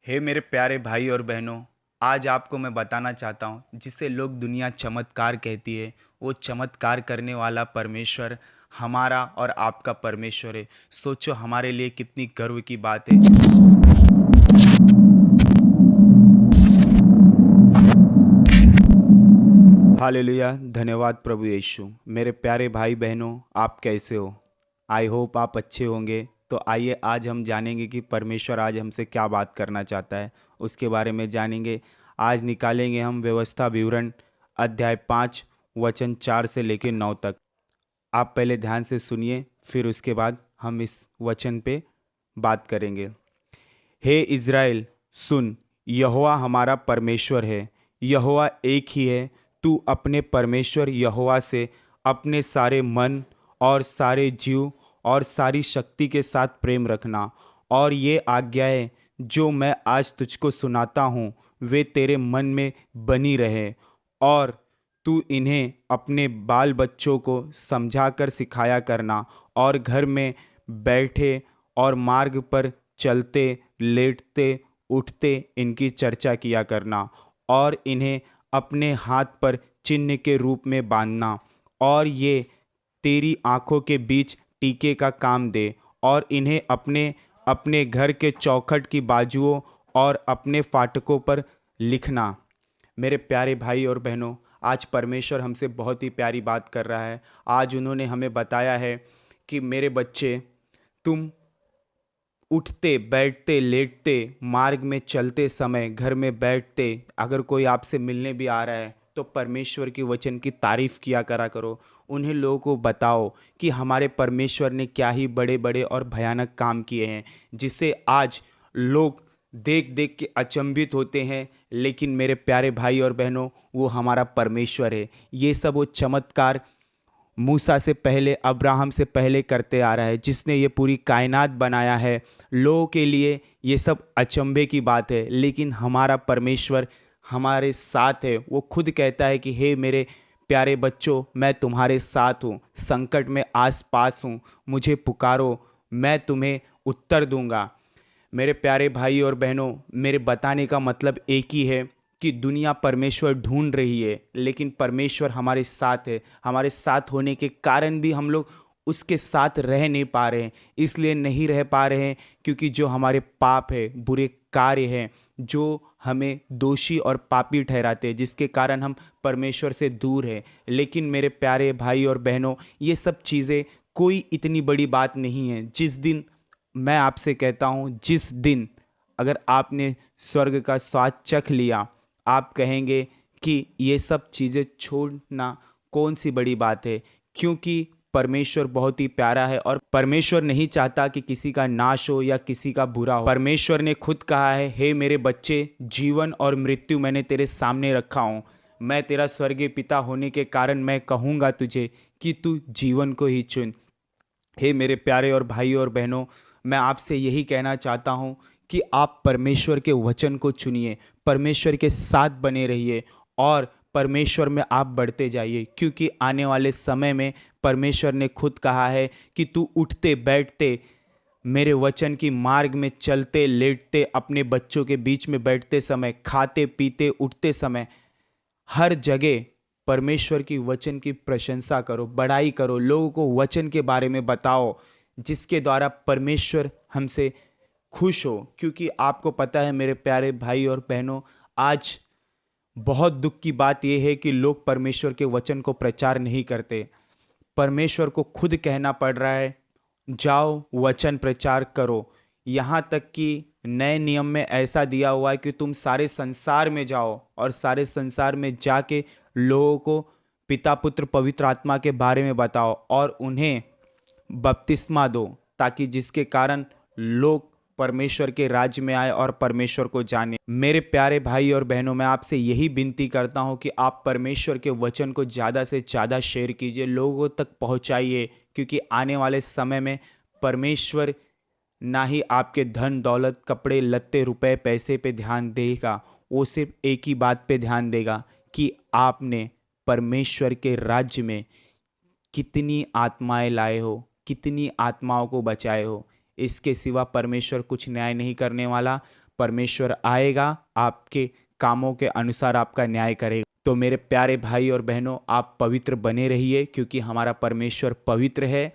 हे मेरे प्यारे भाई और बहनों, आज आपको मैं बताना चाहता हूँ जिसे लोग दुनिया चमत्कार कहती है। वो चमत्कार करने वाला परमेश्वर हमारा और आपका परमेश्वर है। सोचो हमारे लिए कितनी गर्व की बात है। हालेलुया, धन्यवाद प्रभु यीशु। मेरे प्यारे भाई बहनों, आप कैसे हो? आई होप आप अच्छे होंगे। तो आइए आज हम जानेंगे कि परमेश्वर आज हमसे क्या बात करना चाहता है, उसके बारे में जानेंगे। आज निकालेंगे हम व्यवस्था विवरण अध्याय 5 वचन 4 से लेकर 9 तक। आप पहले ध्यान से सुनिए, फिर उसके बाद हम इस वचन पे बात करेंगे। हे इज़राइल, सुन, यहोवा हमारा परमेश्वर है, यहोवा एक ही है। तू अपने परमेश्वर यहोवा से अपने सारे मन और सारे जीव और सारी शक्ति के साथ प्रेम रखना। और ये आज्ञाएं जो मैं आज तुझको सुनाता हूँ वे तेरे मन में बनी रहे, और तू इन्हें अपने बाल बच्चों को समझा कर सिखाया करना, और घर में बैठे और मार्ग पर चलते लेटते उठते इनकी चर्चा किया करना, और इन्हें अपने हाथ पर चिन्ह के रूप में बांधना, और ये तेरी आंखों के बीच टीके का काम दे, और इन्हें अपने अपने घर के चौखट की बाजुओं और अपने फाटकों पर लिखना। मेरे प्यारे भाई और बहनों, आज परमेश्वर हमसे बहुत ही प्यारी बात कर रहा है। आज उन्होंने हमें बताया है कि मेरे बच्चे, तुम उठते बैठते लेटते मार्ग में चलते समय घर में बैठते अगर कोई आपसे मिलने भी आ रहा है तो परमेश्वर की वचन की तारीफ किया करा करो। उन्हें लोगों को बताओ कि हमारे परमेश्वर ने क्या ही बड़े बड़े और भयानक काम किए हैं, जिसे आज लोग देख देख के अचंभित होते हैं। लेकिन मेरे प्यारे भाई और बहनों, वो हमारा परमेश्वर है। ये सब वो चमत्कार मूसा से पहले, अब्राहम से पहले करते आ रहा है, जिसने ये पूरी कायनात बनाया है। लोगों के लिए ये सब अचंभे की बात है, लेकिन हमारा परमेश्वर हमारे साथ है। वो खुद कहता है कि हे मेरे प्यारे बच्चों, मैं तुम्हारे साथ हूँ, संकट में आस पास हूँ, मुझे पुकारो, मैं तुम्हें उत्तर दूंगा। मेरे प्यारे भाई और बहनों, मेरे बताने का मतलब एक ही है कि दुनिया परमेश्वर ढूंढ रही है, लेकिन परमेश्वर हमारे साथ है। हमारे साथ होने के कारण भी हम लोग उसके साथ रह नहीं पा रहे हैं। इसलिए नहीं रह पा रहे हैं क्योंकि जो हमारे पाप है, बुरे कार्य हैं, जो हमें दोषी और पापी ठहराते हैं, जिसके कारण हम परमेश्वर से दूर हैं। लेकिन मेरे प्यारे भाई और बहनों, ये सब चीज़ें कोई इतनी बड़ी बात नहीं है। जिस दिन, मैं आपसे कहता हूँ, जिस दिन अगर आपने स्वर्ग का स्वाद चख लिया, आप कहेंगे कि ये सब चीज़ें छोड़ना कौन सी बड़ी बात है। क्योंकि परमेश्वर बहुत ही प्यारा है और परमेश्वर नहीं चाहता कि किसी का नाश हो या किसी का बुरा हो। परमेश्वर ने खुद कहा है, हे मेरे बच्चे, जीवन और मृत्यु मैंने तेरे सामने रखा हूँ। मैं तेरा स्वर्गीय पिता होने के कारण मैं कहूँगा तुझे कि तू जीवन को ही चुन। हे मेरे प्यारे और भाई और बहनों, मैं आपसे यही कहना चाहता हूँ कि आप परमेश्वर के वचन को चुनिए, परमेश्वर के साथ बने रहिए और परमेश्वर में आप बढ़ते जाइए। क्योंकि आने वाले समय में परमेश्वर ने खुद कहा है कि तू उठते बैठते मेरे वचन की मार्ग में चलते लेटते, अपने बच्चों के बीच में बैठते समय, खाते पीते उठते समय, हर जगह परमेश्वर की वचन की प्रशंसा करो, बड़ाई करो, लोगों को वचन के बारे में बताओ, जिसके द्वारा परमेश्वर हमसे खुश हो। क्योंकि आपको पता है मेरे प्यारे भाई और बहनों, आज बहुत दुख की बात यह है कि लोग परमेश्वर के वचन को प्रचार नहीं करते। परमेश्वर को खुद कहना पड़ रहा है, जाओ वचन प्रचार करो। यहाँ तक कि नए नियम में ऐसा दिया हुआ है कि तुम सारे संसार में जाओ और सारे संसार में जाके लोगों को पिता पुत्र पवित्र आत्मा के बारे में बताओ और उन्हें बपतिस्मा दो, ताकि जिसके कारण लोग परमेश्वर के राज्य में आए और परमेश्वर को जाने। मेरे प्यारे भाई और बहनों, मैं आपसे यही विनती करता हूं कि आप परमेश्वर के वचन को ज़्यादा से ज़्यादा शेयर कीजिए, लोगों तक पहुंचाइए। क्योंकि आने वाले समय में परमेश्वर ना ही आपके धन दौलत कपड़े लत्ते रुपए पैसे पे ध्यान देगा, वो सिर्फ एक ही बात पे ध्यान देगा कि आपने परमेश्वर के राज्य में कितनी आत्माएं लाए हो, कितनी आत्माओं को बचाए हो। इसके सिवा परमेश्वर कुछ न्याय नहीं करने वाला। परमेश्वर आएगा, आपके कामों के अनुसार आपका न्याय करेगा। तो मेरे प्यारे भाई और बहनों, आप पवित्र बने रहिए, क्योंकि हमारा परमेश्वर पवित्र है।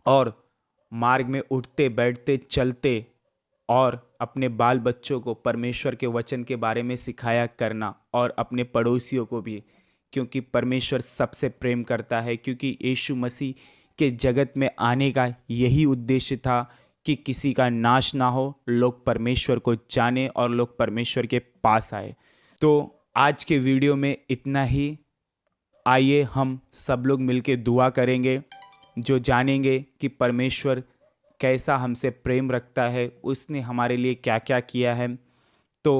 और मार्ग में उठते बैठते चलते और अपने बाल बच्चों को परमेश्वर के वचन के बारे में सिखाया करना, और अपने पड़ोसियों को भी, क्योंकि परमेश्वर सबसे प्रेम करता है। क्योंकि यीशु मसीह के जगत में आने का यही उद्देश्य था कि किसी का नाश ना हो, लोग परमेश्वर को जाने और लोग परमेश्वर के पास आए। तो आज के वीडियो में इतना ही। आइए हम सब लोग मिलके दुआ करेंगे, जो जानेंगे कि परमेश्वर कैसा हमसे प्रेम रखता है, उसने हमारे लिए क्या क्या किया है। तो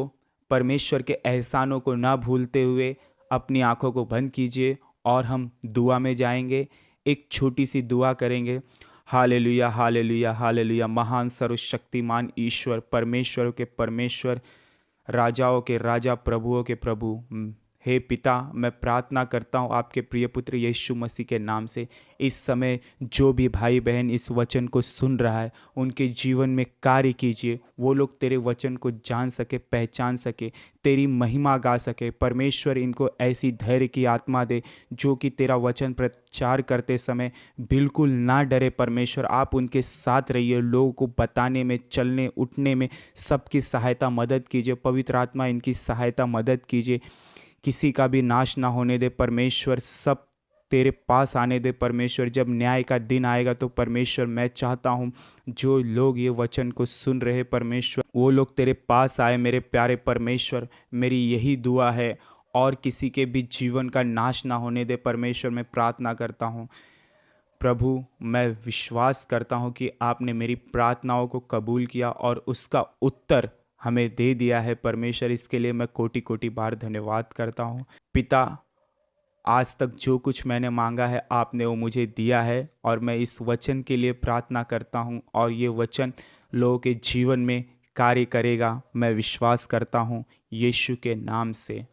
परमेश्वर के एहसानों को ना भूलते हुए अपनी आंखों को बंद कीजिए और हम दुआ में जाएंगे। एक छोटी सी दुआ करेंगे। Hallelujah hallelujah hallelujah. महान सर्वशक्तिमान ईश्वर, परमेश्वर के परमेश्वर, राजाओं के राजा, प्रभुओं के प्रभु, हे पिता, मैं प्रार्थना करता हूँ आपके प्रिय पुत्र यीशु मसीह के नाम से, इस समय जो भी भाई बहन इस वचन को सुन रहा है, उनके जीवन में कार्य कीजिए। वो लोग तेरे वचन को जान सके, पहचान सके, तेरी महिमा गा सके। परमेश्वर इनको ऐसी धैर्य की आत्मा दे, जो कि तेरा वचन प्रचार करते समय बिल्कुल ना डरे। परमेश्वर आप उनके साथ रहिए, लोगों को बताने में, चलने उठने में सबकी सहायता मदद कीजिए। पवित्र आत्मा इनकी सहायता मदद कीजिए, किसी का भी नाश ना होने दे। परमेश्वर सब तेरे पास आने दे। परमेश्वर जब न्याय का दिन आएगा तो परमेश्वर मैं चाहता हूँ जो लोग ये वचन को सुन रहे, परमेश्वर वो लोग तेरे पास आए। मेरे प्यारे परमेश्वर, मेरी यही दुआ है, और किसी के भी जीवन का नाश ना होने दे। परमेश्वर मैं प्रार्थना करता हूँ प्रभु, मैं विश्वास करता हूँ कि आपने मेरी प्रार्थनाओं को कबूल किया और उसका उत्तर हमें दे दिया है। परमेश्वर इसके लिए मैं कोटि कोटि बार धन्यवाद करता हूँ। पिता, आज तक जो कुछ मैंने मांगा है आपने वो मुझे दिया है, और मैं इस वचन के लिए प्रार्थना करता हूँ, और ये वचन लोगों के जीवन में कार्य करेगा, मैं विश्वास करता हूँ यीशु के नाम से।